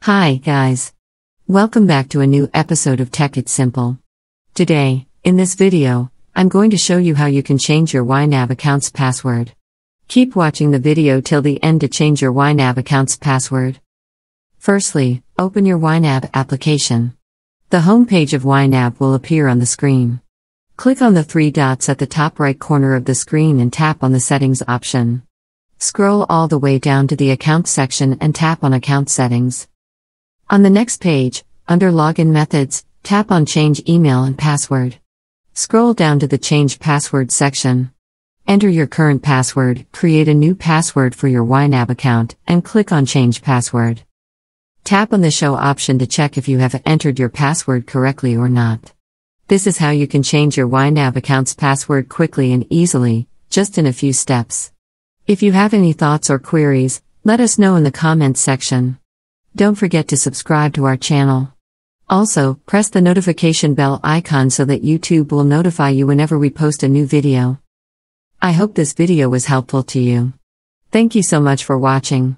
Hi, guys. Welcome back to a new episode of Tech It's Simple. Today, in this video, I'm going to show you how you can change your YNAB account's password. Keep watching the video till the end to change your YNAB account's password. Firstly, open your YNAB application. The home page of YNAB will appear on the screen. Click on the three dots at the top right corner of the screen and tap on the Settings option. Scroll all the way down to the Account section and tap on Account Settings. On the next page, under Login Methods, tap on Change Email and Password. Scroll down to the Change Password section. Enter your current password, create a new password for your YNAB account, and click on Change Password. Tap on the Show option to check if you have entered your password correctly or not. This is how you can change your YNAB account's password quickly and easily, just in a few steps. If you have any thoughts or queries, let us know in the comments section. Don't forget to subscribe to our channel. Also, press the notification bell icon so that YouTube will notify you whenever we post a new video. I hope this video was helpful to you. Thank you so much for watching.